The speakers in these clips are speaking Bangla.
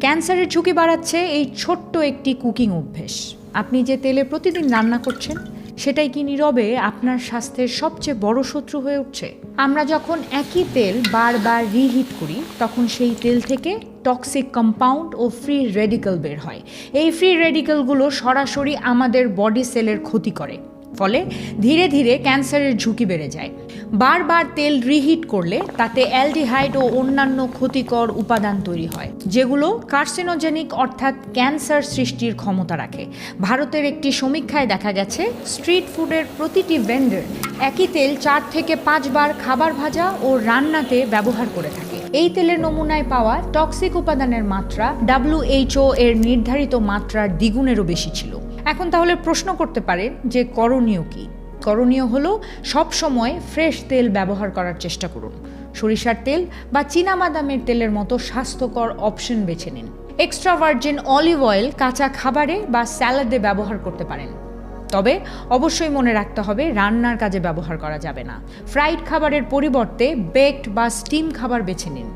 ক্যান্সারের ঝুঁকি বাড়াচ্ছে এই ছোট্ট একটি কুকিং অভ্যেস। আপনি যে তেলে প্রতিদিন রান্না করছেন সেটাই কি নীরবে আপনার স্বাস্থ্যের সবচেয়ে বড় শত্রু হয়ে উঠছে? আমরা যখন একই তেল বারবার রিহিট করি তখন সেই তেল থেকে টক্সিক কম্পাউন্ড ও ফ্রি রেডিক্যাল বের হয়। এই ফ্রি রেডিক্যালগুলো সরাসরি আমাদের বডি সেলের ক্ষতি করে, ফলে ধীরে ধীরে ক্যান্সারের ঝুঁকি বেড়ে যায়। বারবার তেল রিহিট করলে তাতে অ্যালডিহাইড ও অন্যান্য ক্ষতিকর উপাদান তৈরি হয়, যেগুলো কার্সিনোজেনিক অর্থাৎ ক্যান্সার সৃষ্টির ক্ষমতা রাখে। ভারতের একটি সমীক্ষায় দেখা গেছে স্ট্রিট ফুডের প্রতিটি ভেন্ডর একই তেল 4 থেকে 5 বার খাবার ভাজা ও রান্নাতে ব্যবহার করে থাকে। এই তেলের নমুনায় পাওয়া টক্সিক উপাদানের মাত্রা WHO এর নির্ধারিত মাত্রার দ্বিগুণেরও বেশি ছিল। এখন তাহলে প্রশ্ন করতে পারেন যে করণীয় কি? করণীয় হলো সব সময় ফ্রেশ তেল ব্যবহার করার চেষ্টা করুন। সরিষার তেল বা চীনাবাদামের তেলের মতো স্বাস্থ্যকর অপশন বেছে নিন। এক্সট্রা ভার্জিন অলিভ অয়েল কাঁচা খাবারে বা স্যালাডে ব্যবহার করতে পারেন, তবে অবশ্যই মনে রাখতে হবে রান্নার কাজে ব্যবহার করা যাবে না। ফ্রাইড খাবারের পরিবর্তে বেকড বা স্টিম খাবার বেছে নিন।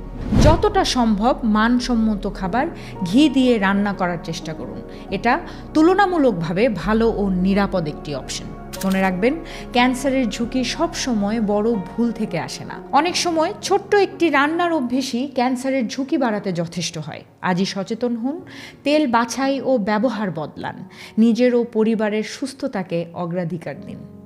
যতটা সম্ভব মানসম্মত খাবার ঘি দিয়ে রান্না করার চেষ্টা করুন। এটা তুলনামূলকভাবে ভালো ও নিরাপদ একটি অপশন। মনে রাখবেন, ক্যান্সারের ঝুঁকি সব সময় বড় ভুল থেকে আসে না। অনেক সময় ছোট্ট একটি রান্নার অভ্যেসই ক্যান্সারের ঝুঁকি বাড়াতে যথেষ্ট হয়। আজই সচেতন হন, তেল বাছাই ও ব্যবহার বদলান, নিজের ও পরিবারের সুস্থতাকে অগ্রাধিকার দিন।